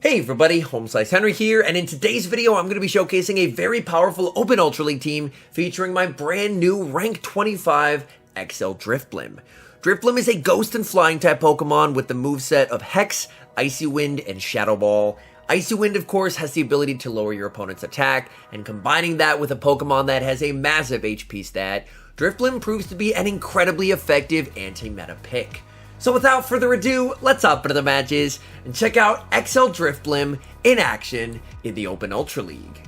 Hey everybody, HomeSliceHenry here, and in today's video I'm going to be showcasing a very powerful Open Ultra League team featuring my brand new rank 25 XL Drifblim. Drifblim is a ghost and flying type Pokemon with the moveset of Hex, Icy Wind, and Shadow Ball. Icy Wind, of course, has the ability to lower your opponent's attack, and combining that with a Pokemon that has a massive HP stat, Drifblim proves to be an incredibly effective anti-meta pick. So without further ado, let's hop into the matches and check out XL Drifblim in action in the Open Ultra League.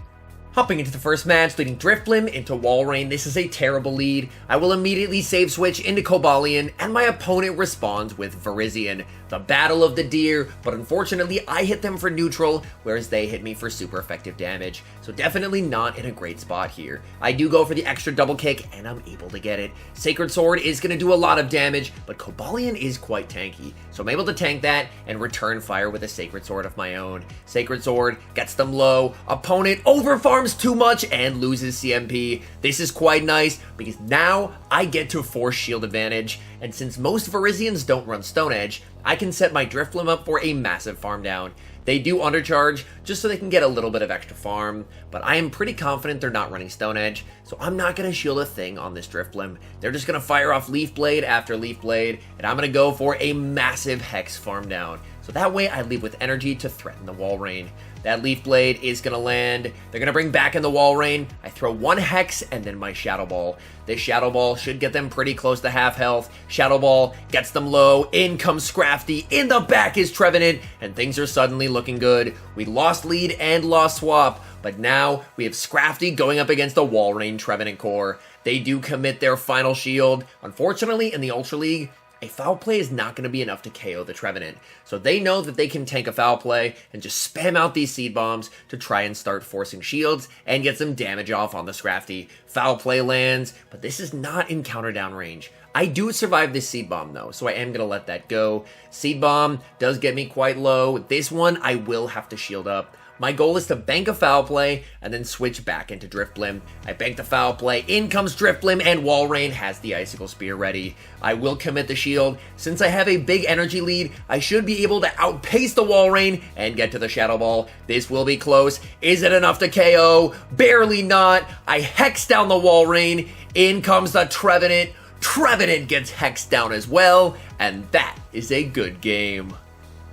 Hopping into the first match, leading Drifblim into Walrein. This is a terrible lead. I will immediately save switch into Cobalion, and my opponent responds with Virizion. The battle of the deer, but unfortunately I hit them for neutral, whereas they hit me for super effective damage. So definitely not in a great spot here. I do go for the extra double kick, and I'm able to get it. Sacred Sword is going to do a lot of damage, but Cobalion is quite tanky. So I'm able to tank that and return fire with a Sacred Sword of my own. Sacred Sword gets them low. Opponent overfarms too much and loses CMP. This is quite nice because now I get to force shield advantage, and since most Virizions don't run Stone Edge, I can set my Drifblim up for a massive farm down. They do undercharge just so they can get a little bit of extra farm, but I am pretty confident they're not running Stone Edge, so I'm not going to shield a thing on this Drifblim. They're just going to fire off Leaf Blade after Leaf Blade, and I'm going to go for a massive Hex farm down. So that way I leave with energy to threaten the Walrein. That Leaf Blade is going to land. They're going to bring back in the Walrein. I throw one Hex and then my Shadow Ball. This Shadow Ball should get them pretty close to half health. Shadow Ball gets them low. In comes Scrafty. In the back is Trevenant. And things are suddenly looking good. We lost lead and lost swap. But now we have Scrafty going up against the Walrein Trevenant core. They do commit their final shield. Unfortunately, in the Ultra League, a foul play is not going to be enough to KO the Trevenant. So they know that they can tank a foul play and just spam out these seed bombs to try and start forcing shields and get some damage off on the Scrafty. Foul play lands, but this is not in counter down range. I do survive this seed bomb though, so I am going to let that go. Seed bomb does get me quite low. This one I will have to shield up. My goal is to bank a foul play and then switch back into Drifblim. I bank the foul play, in comes Drifblim, and Walrein has the Icicle Spear ready. I will commit the shield. Since I have a big energy lead, I should be able to outpace the Walrein and get to the Shadow Ball. This will be close. Is it enough to KO? Barely not. I hex down the Walrein. In comes the Trevenant. Trevenant gets hexed down as well, and that is a good game.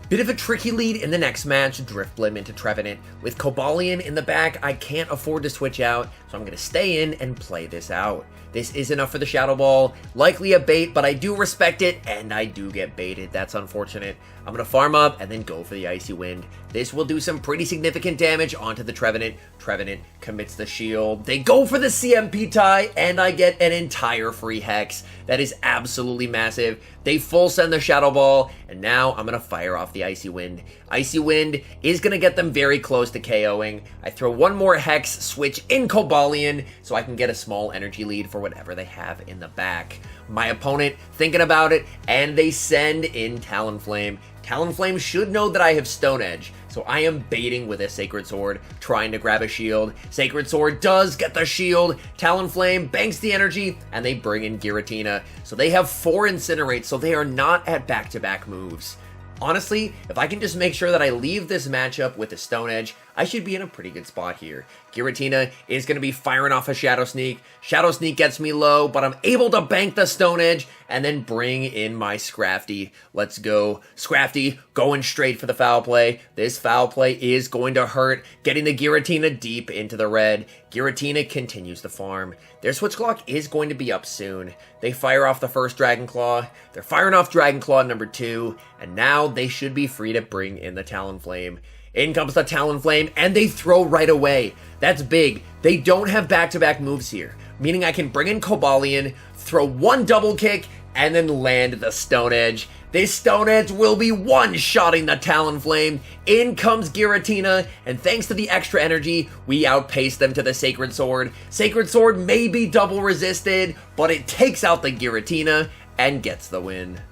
Bit of a tricky lead in the next match, Drifblim into Trevenant. With Cobalion in the back, I can't afford to switch out, so I'm going to stay in and play this out. This is enough for the Shadow Ball, likely a bait, but I do respect it, and I do get baited. That's unfortunate. I'm going to farm up and then go for the Icy Wind. This will do some pretty significant damage onto the Trevenant. Trevenant commits the shield. They go for the CMP tie, and I get an entire free Hex. That is absolutely massive. They full send the Shadow Ball, and now I'm going to fire off the Icy Wind. Icy Wind is going to get them very close to KOing. I throw one more Hex, switch in Cobalion, so I can get a small energy lead for whatever they have in the back. My opponent thinking about it, and they send in Talonflame. Talonflame should know that I have Stone Edge, so I am baiting with a Sacred Sword, trying to grab a shield. Sacred Sword does get the shield. Talonflame banks the energy, and they bring in Giratina. So they have 4 Incinerate, so they are not at back-to-back moves. Honestly, if I can just make sure that I leave this matchup with a Stone Edge, I should be in a pretty good spot here. Giratina is going to be firing off a Shadow Sneak. Shadow Sneak gets me low, but I'm able to bank the Stone Edge and then bring in my Scrafty. Let's go. Scrafty going straight for the foul play. This foul play is going to hurt, getting the Giratina deep into the red. Giratina continues to farm. Their switch clock is going to be up soon. They fire off the first Dragon Claw. They're firing off Dragon Claw number 2, and now they should be free to bring in the Talonflame. In comes the Talonflame, and they throw right away. That's big. They don't have back-to-back moves here, meaning I can bring in Cobalion, throw one double kick, and then land the Stone Edge. This Stone Edge will be one-shotting the Talonflame. In comes Giratina, and thanks to the extra energy, we outpace them to the Sacred Sword. Sacred Sword may be double resisted, but it takes out the Giratina and gets the win.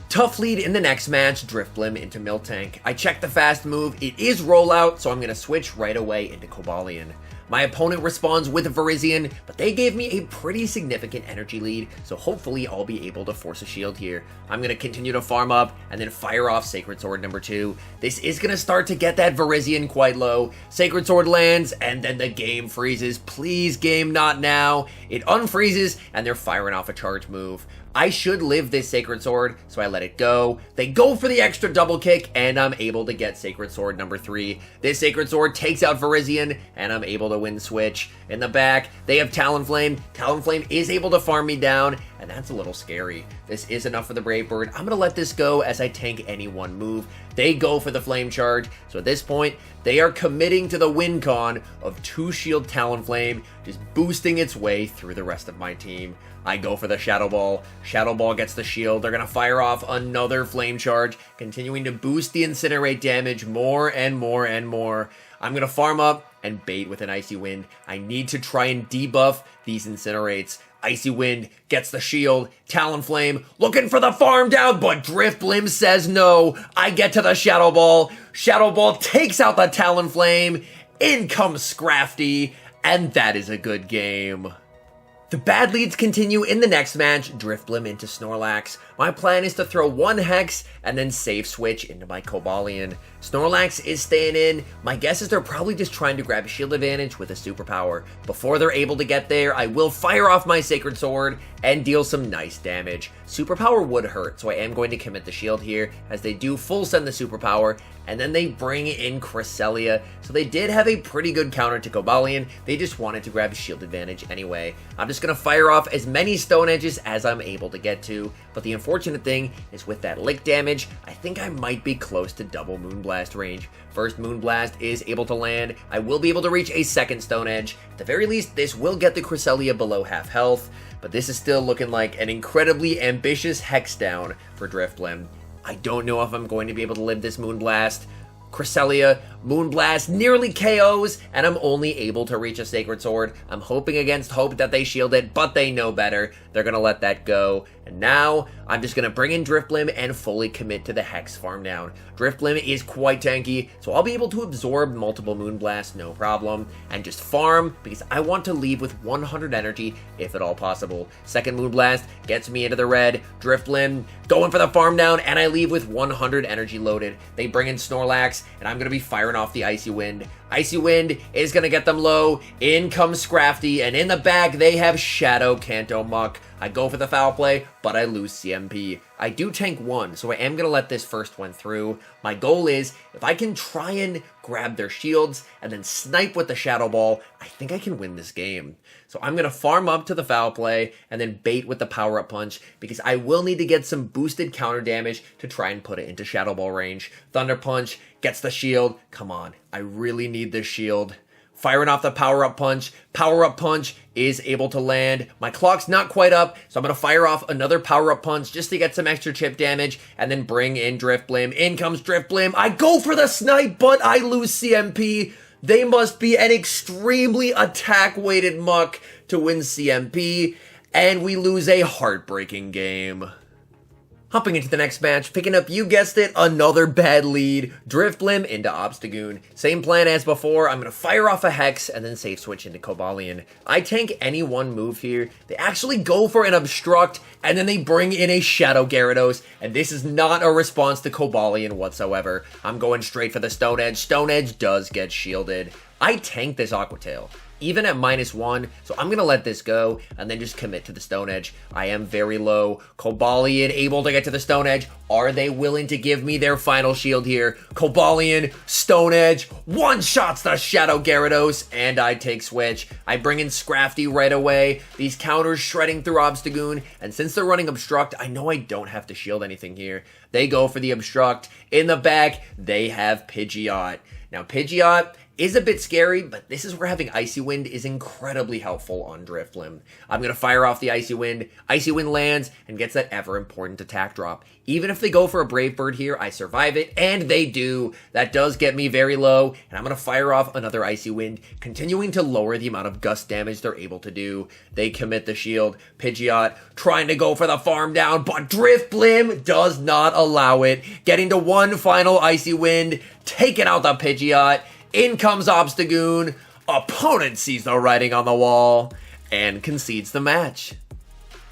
Tough lead in the next match, Drifblim into Miltank. I check the fast move. It is rollout, so I'm going to switch right away into Cobalion. My opponent responds with a Virizion, but they gave me a pretty significant energy lead, so hopefully I'll be able to force a shield here. I'm going to continue to farm up and then fire off Sacred Sword number 2. This is going to start to get that Virizion quite low. Sacred Sword lands, and then the game freezes. Please, game, not now. It unfreezes, and they're firing off a charge move. I should live this Sacred Sword, so I let it go. They go for the extra double kick, and I'm able to get Sacred Sword number 3. This Sacred Sword takes out Virizion, and I'm able to win switch. In the back, they have Talonflame. Talonflame is able to farm me down, and that's a little scary. This is enough for the Brave Bird. I'm going to let this go as I tank any one move. They go for the Flame Charge, so at this point, they are committing to the win con of 2-shield Talonflame, just boosting its way through the rest of my team. I go for the Shadow Ball. Shadow Ball gets the shield. They're going to fire off another Flame Charge, continuing to boost the Incinerate damage more and more and more. I'm going to farm up and bait with an Icy Wind. I need to try and debuff these Incinerates. Icy Wind gets the shield. Talonflame looking for the farm down, but Drifblim says no. I get to the Shadow Ball. Shadow Ball takes out the Talonflame. In comes Scrafty, and that is a good game. The bad leads continue in the next match, Drifblim into Snorlax. My plan is to throw one Hex and then save switch into my Cobalion. Snorlax is staying in. My guess is they're probably just trying to grab a shield advantage with a superpower. Before they're able to get there, I will fire off my Sacred Sword and deal some nice damage. Superpower would hurt, so I am going to commit the shield here as they do full send the superpower, and then they bring in Cresselia. So they did have a pretty good counter to Cobalion. They just wanted to grab a shield advantage anyway. I'm just going to fire off as many Stone Edges as I'm able to get to, but the unfortunate thing is with that lick damage, I think I might be close to double Moonblast range. First Moonblast is able to land. I will be able to reach a second Stone Edge. At the very least, this will get the Cresselia below half health, but this is still looking like an incredibly ambitious Hex down for Drifblim. I don't know if I'm going to be able to live this Moonblast. Cresselia, Moonblast nearly KOs, and I'm only able to reach a Sacred Sword. I'm hoping against hope that they shield it, but they know better. They're going to let that go. And now, I'm just going to bring in Drifblim and fully commit to the Hex farm down. Drifblim is quite tanky, so I'll be able to absorb multiple Moonblasts, no problem, and just farm, because I want to leave with 100 energy, if at all possible. Second Moonblast gets me into the red. Drifblim going for the farm down, and I leave with 100 energy loaded. They bring in Snorlax, and I'm going to be firing off the Icy Wind. Icy Wind is going to get them low. In comes Scrafty, and in the back, they have Shadow Kanto Muck. I go for the foul play, but I lose CMP. I do tank one, so I am going to let this first one through. My goal is, if I can try and grab their shields and then snipe with the Shadow Ball, I think I can win this game. So I'm going to farm up to the foul play and then bait with the power-up punch, because I will need to get some boosted counter damage to try and put it into Shadow Ball range. Thunder Punch gets the shield. Come on, I really need this shield. Firing off the power-up punch. Power-up punch is able to land. My clock's not quite up, so I'm going to fire off another power-up punch just to get some extra chip damage, and then bring in Drifblim. In comes Drifblim. I go for the snipe, but I lose CMP. They must be an extremely attack-weighted muck to win CMP, and we lose a heartbreaking game. Hopping into the next match, picking up, you guessed it, another bad lead. Drifblim into Obstagoon. Same plan as before. I'm going to fire off a Hex and then safe switch into Cobalion. I tank any one move here. They actually go for an Obstruct, and then they bring in a Shadow Gyarados, and this is not a response to Cobalion whatsoever. I'm going straight for the Stone Edge. Stone Edge does get shielded. I tank this Aqua Tail, even at -1, so I'm going to let this go and then just commit to the Stone Edge. I am very low. Cobalion able to get to the Stone Edge. Are they willing to give me their final shield here? Cobalion, Stone Edge, one-shots the Shadow Gyarados, and I take switch. I bring in Scrafty right away. These counters shredding through Obstagoon, and since they're running Obstruct, I know I don't have to shield anything here. They go for the Obstruct. In the back, they have Pidgeot. Now, Pidgeot is a bit scary, but this is where having Icy Wind is incredibly helpful on Drifblim. I'm going to fire off the Icy Wind. Icy Wind lands and gets that ever-important attack drop. Even if they go for a Brave Bird here, I survive it, and they do. That does get me very low, and I'm going to fire off another Icy Wind, continuing to lower the amount of gust damage they're able to do. They commit the shield. Pidgeot trying to go for the farm down, but Drifblim does not allow it. Getting to one final Icy Wind, taking out the Pidgeot. In comes Obstagoon. Opponent sees the writing on the wall and concedes the match.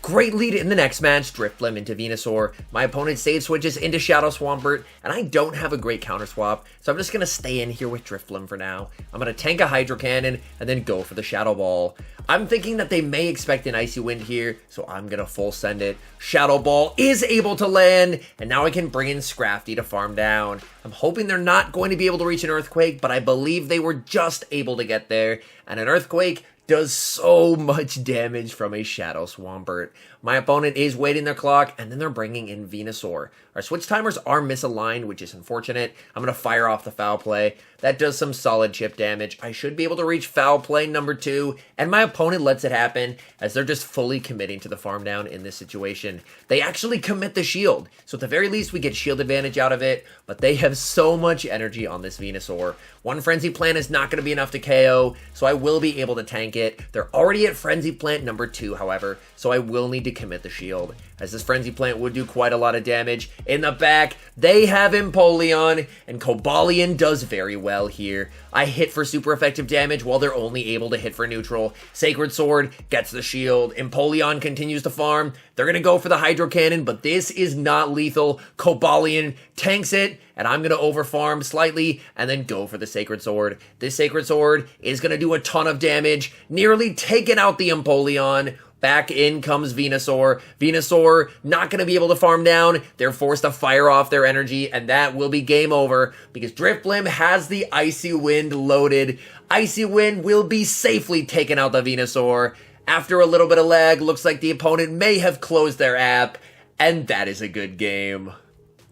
Great lead in the next match, Drifblim into Venusaur. My opponent save switches into Shadow Swampert, and I don't have a great counter swap, so I'm just going to stay in here with Drifblim for now. I'm going to tank a Hydro Cannon and then go for the Shadow Ball. I'm thinking that they may expect an Icy Wind here, so I'm going to full send it. Shadow Ball is able to land, and now I can bring in Scrafty to farm down. I'm hoping they're not going to be able to reach an Earthquake, but I believe they were just able to get there, and an Earthquake does so much damage from a Shadow Swampert. My opponent is waiting their clock, and then they're bringing in Venusaur. Our switch timers are misaligned, which is unfortunate. I'm going to fire off the Foul Play. That does some solid chip damage. I should be able to reach Foul Play number 2, and my opponent lets it happen as they're just fully committing to the farm down in this situation. They actually commit the shield, so at the very least we get shield advantage out of it, but they have so much energy on this Venusaur. One Frenzy Plant is not going to be enough to KO, so I will be able to tank it. They're already at Frenzy Plant number 2, however, so I will need to commit the shield, as this Frenzy Plant would do quite a lot of damage. In the back, they have Empoleon, and Cobalion does very well here. I hit for super effective damage while they're only able to hit for neutral. Sacred Sword gets the shield. Empoleon continues to farm. They're going to go for the Hydro Cannon, but this is not lethal. Cobalion tanks it, and I'm going to overfarm slightly and then go for the Sacred Sword. This Sacred Sword is going to do a ton of damage, nearly taking out the Empoleon. Back in comes Venusaur. Venusaur not going to be able to farm down. They're forced to fire off their energy, and that will be game over because Drifblim has the Icy Wind loaded. Icy Wind will be safely taking out the Venusaur. After a little bit of lag, looks like the opponent may have closed their app, and that is a good game.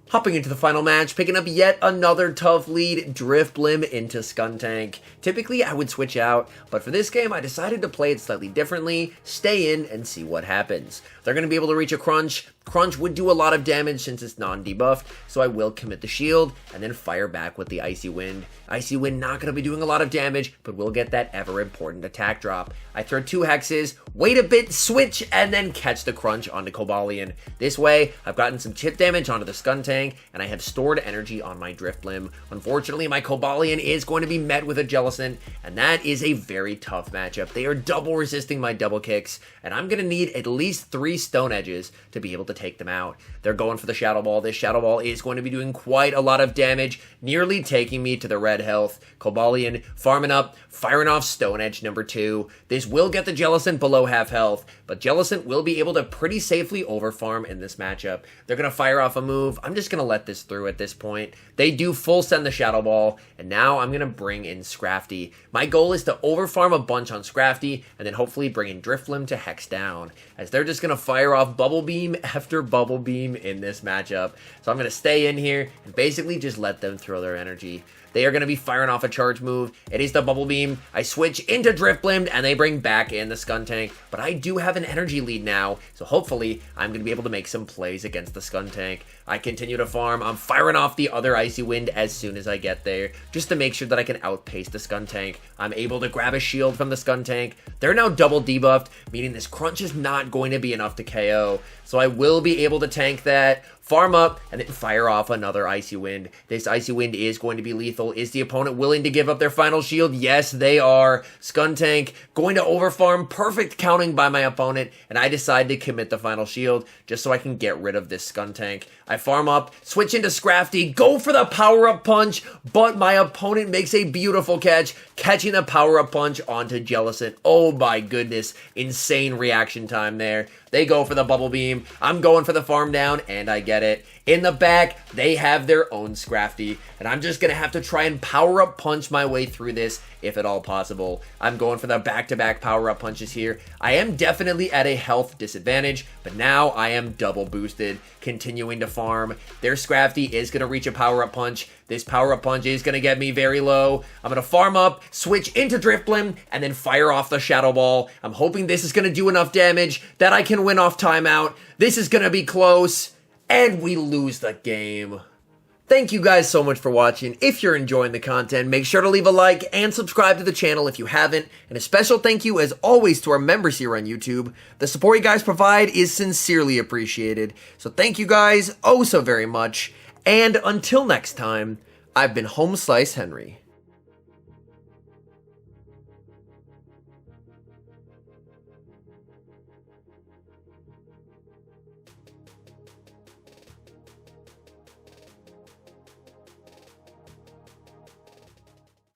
Hopping into the final match, picking up yet another tough lead, Drifblim into Skuntank. Typically, I would switch out, but for this game, I decided to play it slightly differently, stay in, and see what happens. They're going to be able to reach a Crunch. Crunch would do a lot of damage since it's non-debuffed, so I will commit the shield, and then fire back with the Icy Wind. Icy Wind not going to be doing a lot of damage, but will get that ever-important attack drop. I throw 2 hexes, wait a bit, switch, and then catch the Crunch onto Cobalion. This way, I've gotten some chip damage onto the Skuntank, and I have stored energy on my Drifblim. Unfortunately, my Cobalion is going to be met with a Jellicent, and that is a very tough matchup. They are double resisting my double kicks, and I'm going to need at least 3 Stone Edges to be able to take them out. They're going for the Shadow Ball. This Shadow Ball is going to be doing quite a lot of damage, nearly taking me to the red health. Cobalion farming up, firing off Stone Edge number 2. This will get the Jellicent below half health, but Jellicent will be able to pretty safely overfarm in this matchup. They're going to fire off a move. I'm just going to let this through at this point. They do full send the Shadow Ball, and now I'm going to bring in Scrafty. My goal is to overfarm a bunch on Scrafty, and then hopefully bring in Drifblim to hex down, as they're just going to fire off Bubble Beam after Bubble Beam in this matchup. So I'm going to stay in here and basically just let them throw their energy. They are going to be firing off a charge move. It is the Bubble Beam. I switch into Drifblim, and they bring back in the Skuntank. But I do have an energy lead now, so hopefully I'm going to be able to make some plays against the Skuntank. I continue to farm. I'm firing off the other Icy Wind as soon as I get there, just to make sure that I can outpace the Skuntank. I'm able to grab a shield from the Skuntank. They're now double debuffed, meaning this Crunch is not going to be enough to KO. So I will be able to tank that, farm up, and then fire off another Icy Wind. This Icy Wind is going to be lethal. Is the opponent willing to give up their final shield? Yes, they are. Skuntank going to overfarm. Perfect counting by my opponent, and I decide to commit the final shield just so I can get rid of this Skuntank. I farm up, switch into Scrafty, go for the power-up punch, but my opponent makes a beautiful catch, catching the power-up punch onto Jellicent. Oh my goodness, insane reaction time there. They go for the Bubble Beam. I'm going for the farm down, and I get it. In the back, they have their own Scrafty, and I'm just going to have to try and power-up punch my way through this, if at all possible. I'm going for the back-to-back power-up punches here. I am definitely at a health disadvantage, but now I am double boosted, continuing to farm. Their Scrafty is going to reach a power-up punch. This power-up punch is going to get me very low. I'm going to farm up, switch into Drifblim, and then fire off the Shadow Ball. I'm hoping this is going to do enough damage that I can win off timeout. This is going to be close, and we lose the game. Thank you guys so much for watching. If you're enjoying the content, make sure to leave a like and subscribe to the channel if you haven't. And a special thank you, as always, to our members here on YouTube. The support you guys provide is sincerely appreciated. So thank you guys oh so very much. And until next time, I've been HomeSliceHenry.